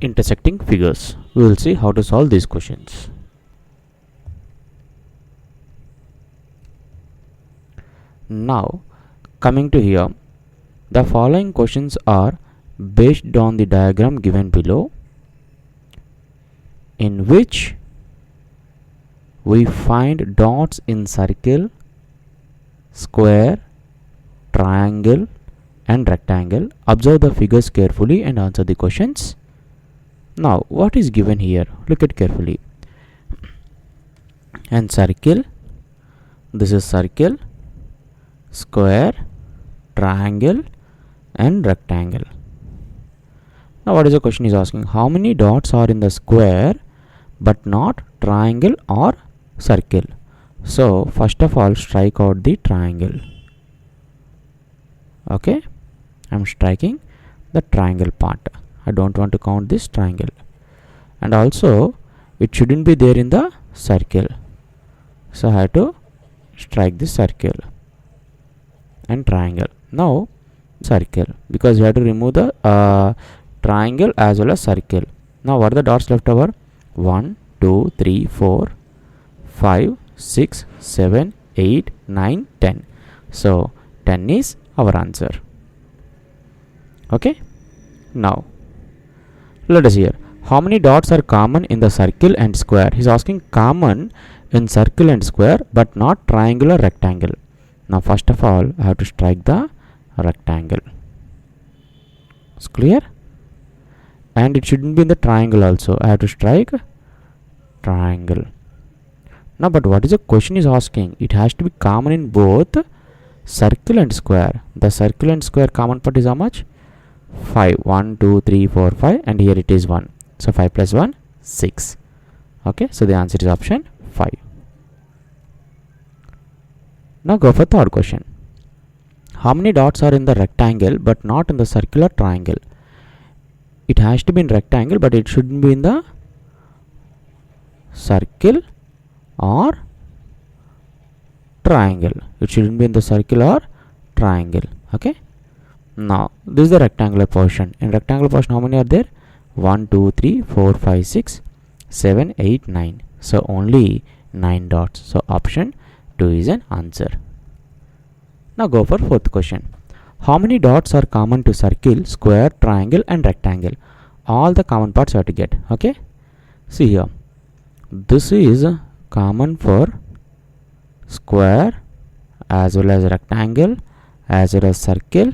intersecting figures. We will see how to solve these questions. Now, coming to here, the following questions are based on the diagram given below, in which we find dots in circle, square, triangle and rectangle. Observe the figures carefully and answer the questions. Now, what is given here? Look at carefully. And circle, this is circle, square, triangle and rectangle. Now, what is the question is asking? How many dots are in the square but not triangle or circle? So, first of all, strike out the triangle. Okay, I'm striking the triangle part. I don't want to count this triangle, and also it shouldn't be there in the circle, so I have to strike this circle and triangle. Now circle, because you have to remove the triangle as well as circle. Now what are the dots left over? 1 2 3 4 5 6 7 8 9 10. So 10 is our answer. Okay, now let us hear. How many dots are common in the circle and square? He is asking common in circle and square but not triangle or rectangle. Now first of all, I have to strike the rectangle. It's clear? And it shouldn't be in the triangle also. I have to strike triangle. Now, but what is the question is asking? It has to be common in both circle and square. The circle and square common part is how much? 5. 1 2 3 4 5, and here it is 1. So 5 plus 1, 6. Okay, so the answer is option 5. Now go for third question. How many dots are in the rectangle but not in the circular triangle? It has to be in rectangle, but it shouldn't be in the circle or triangle. It shouldn't be in the circle or triangle. Okay. Now this is the rectangular portion. In rectangular portion, how many are there? 1 2 3 4 5 6 7 8 9. So only 9 dots. So option 2 is an answer. Now go for fourth question. How many dots are common to circle, square, triangle and rectangle? All the common parts you have to get. Okay. See here. This is common for square as well as rectangle as well as circle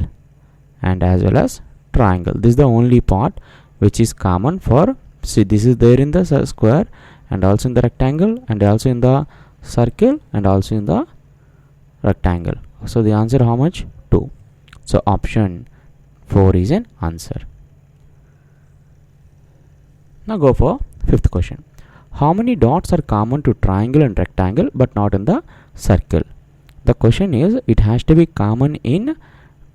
and as well as triangle. This is the only part which is common for, see, this is there in the square and also in the rectangle and also in the circle and also in the rectangle. So the answer how much? 2. So option 4 is an answer. Now go for fifth question. How many dots are common to triangle and rectangle but not in the circle? The question is, it has to be common in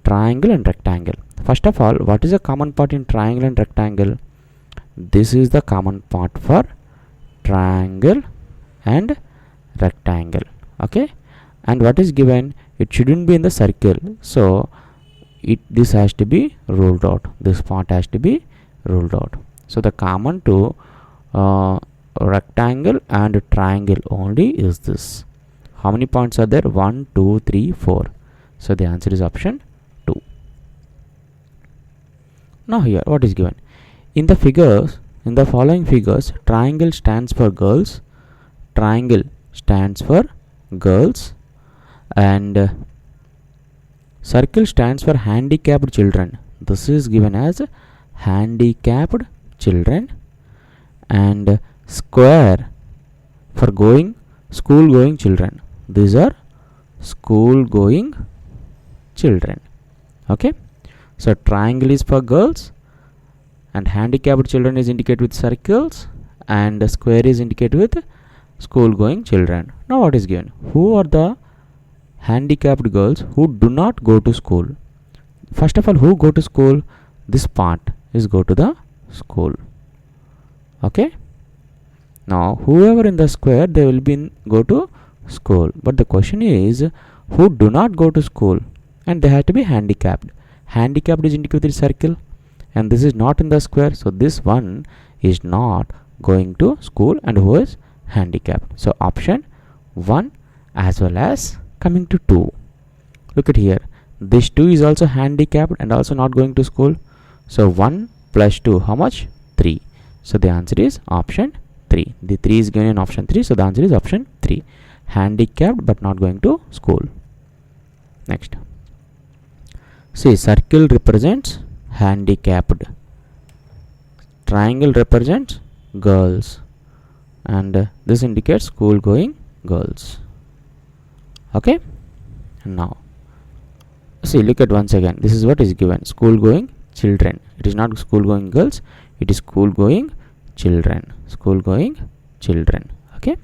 triangle and rectangle. First of all, what is the common part in triangle and rectangle? This is the common part for triangle and rectangle. Okay, and what is given? It shouldn't be in the circle, so this has to be ruled out. This part has to be ruled out. So the common to rectangle and triangle only is this. How many points are there? 1 2 3 4. So the answer is option 2. Now here what is given? In the figures, in the following figures, triangle stands for girls, triangle stands for girls, and circle stands for handicapped children. This is given as handicapped children, and square for school going children. These are school going children. Okay, so triangle is for girls and handicapped children is indicated with circles and the square is indicated with school going children. Now what is given? Who are the handicapped girls who do not go to school? First of all, who go to school? This part is go to the school. Okay, now whoever in the square, they will be go to school, but the question is who do not go to school and they have to be handicapped. Handicapped is indicated with circle and this is not in the square, so this one is not going to school and who is handicapped. So option 1 as well as coming to 2. Look at here, this 2 is also handicapped and also not going to school. So 1 plus 2, how much? 3. So the answer is option 3. The 3 is given in option 3, so the answer is option 3. Handicapped but not going to school. Next, see, circle represents handicapped, triangle represents girls, and this indicates school going girls. Okay, now see, look at once again, this is what is given, school going children. It is not school going girls, it is school going children, school going children. Okay,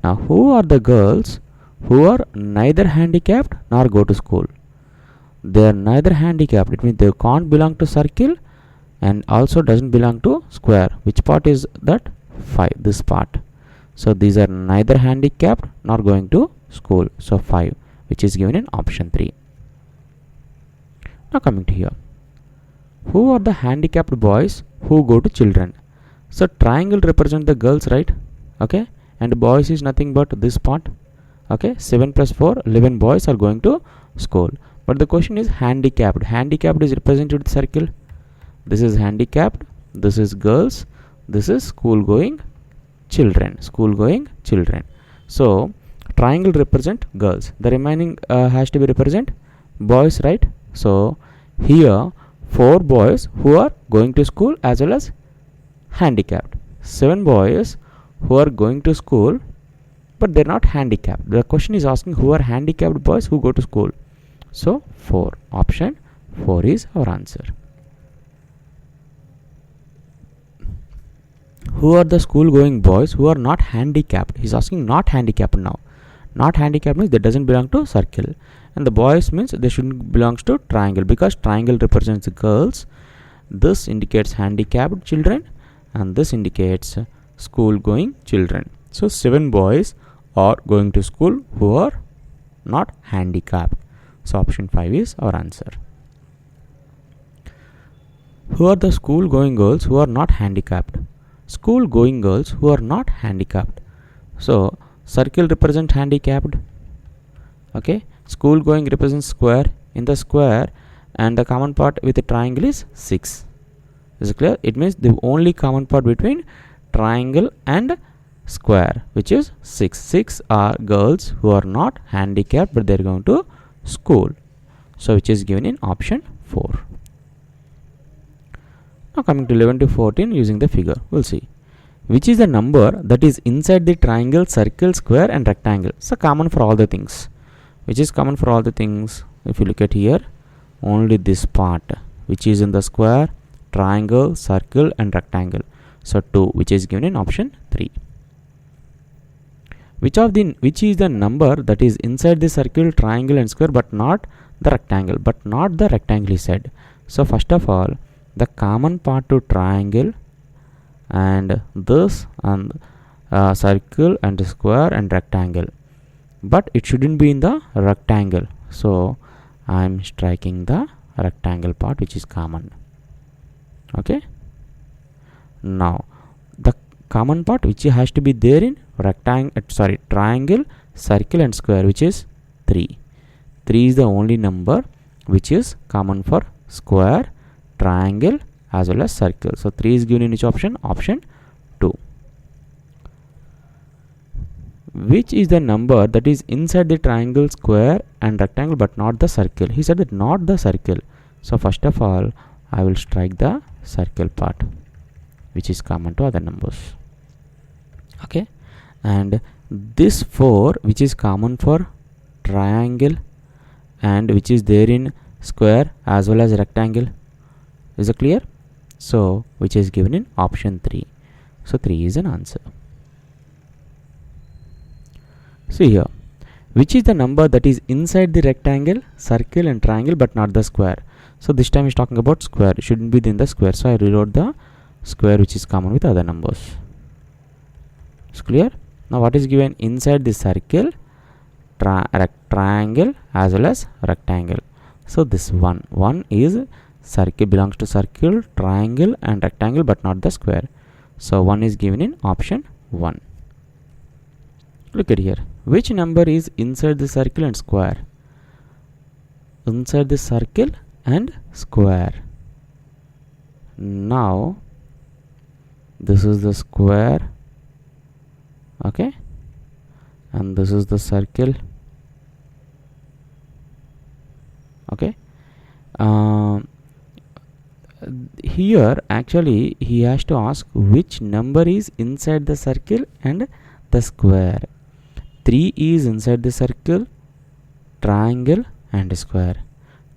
now who are the girls who are neither handicapped nor go to school? They are neither handicapped, it means they can't belong to circle and also doesn't belong to square. Which part is that? 5, this part. So these are neither handicapped nor going to school, so 5, which is given in option 3. Now coming to here, who are the handicapped boys who go to children? So triangle represents the girls, right? Okay, and boys is nothing but this part. Okay, 7 plus 4, 11 boys are going to school. But the question is handicapped. Handicapped is represented with circle. This is handicapped, this is girls, this is school going children, school going children. So triangle represent girls, the remaining has to be represent boys, right? So here 4 boys who are going to school as well as handicapped, 7 boys who are going to school but they're not handicapped. The question is asking who are handicapped boys who go to school. So 4, option 4 is our answer. Who are the school going boys who are not handicapped? He's asking not handicapped now. Not handicapped means that doesn't belong to circle, and the boys means they shouldn't belongs to triangle, because triangle represents girls. This indicates handicapped children and this indicates school going children. So 7 boys are going to school who are not handicapped. So option 5 is our answer. Who are the school going girls who are not handicapped? School going girls who are not handicapped. So circle represents handicapped. Okay, school going represents square. In the square, and the common part with the triangle is 6. Is it clear? It means the only common part between triangle and square, which is 6. 6 are girls who are not handicapped but they are going to school. So which is given in option 4. Now coming to 11 to 14, using the figure, we'll see which is the number that is inside the triangle, circle, square and rectangle. So common for all the things. Which is common for all the things? If you look at here, only this part which is in the square, triangle, circle and rectangle. So 2, which is given in option 3. Which is the number that is inside the circle, triangle and square but not the rectangle? But not the rectangle, he said. So first of all, the common part to triangle and this and circle and square and rectangle, but it shouldn't be in the rectangle. So I am striking the rectangle part which is common. Okay, now the common part which has to be there in triangle, circle and square, which is 3. 3 is the only number which is common for square, triangle as well as circle. So 3 is given in which option? Option 2. Which is the number that is inside the triangle, square and rectangle but not the circle? He said that not the circle. So first of all, I will strike the circle part which is common to other numbers. Okay, and this 4 which is common for triangle and which is there in square as well as rectangle. Is it clear? So which is given in option 3. So 3 is an answer. See here, which is the number that is inside the rectangle, circle and triangle but not the square? So this time is talking about square, it shouldn't be in the square, so I rewrote the square which is common with other numbers. It's clear? Now what is given inside the circle, triangle as well as rectangle? So this one is circle belongs to circle, triangle and rectangle, but not the square. So 1 is given in option 1. Look at here. Which number is inside the circle and square? Inside the circle and square. Now this is the square, okay, and this is the circle, okay. Here actually he has to ask which number is inside the circle and the square. 3 is inside the circle, triangle and square.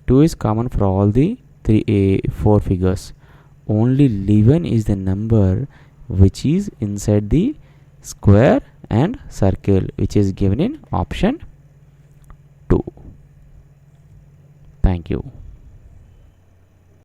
2 is common for all the 4 figures. Only 11 is the number which is inside the square and circle, which is given in option 2. Thank you.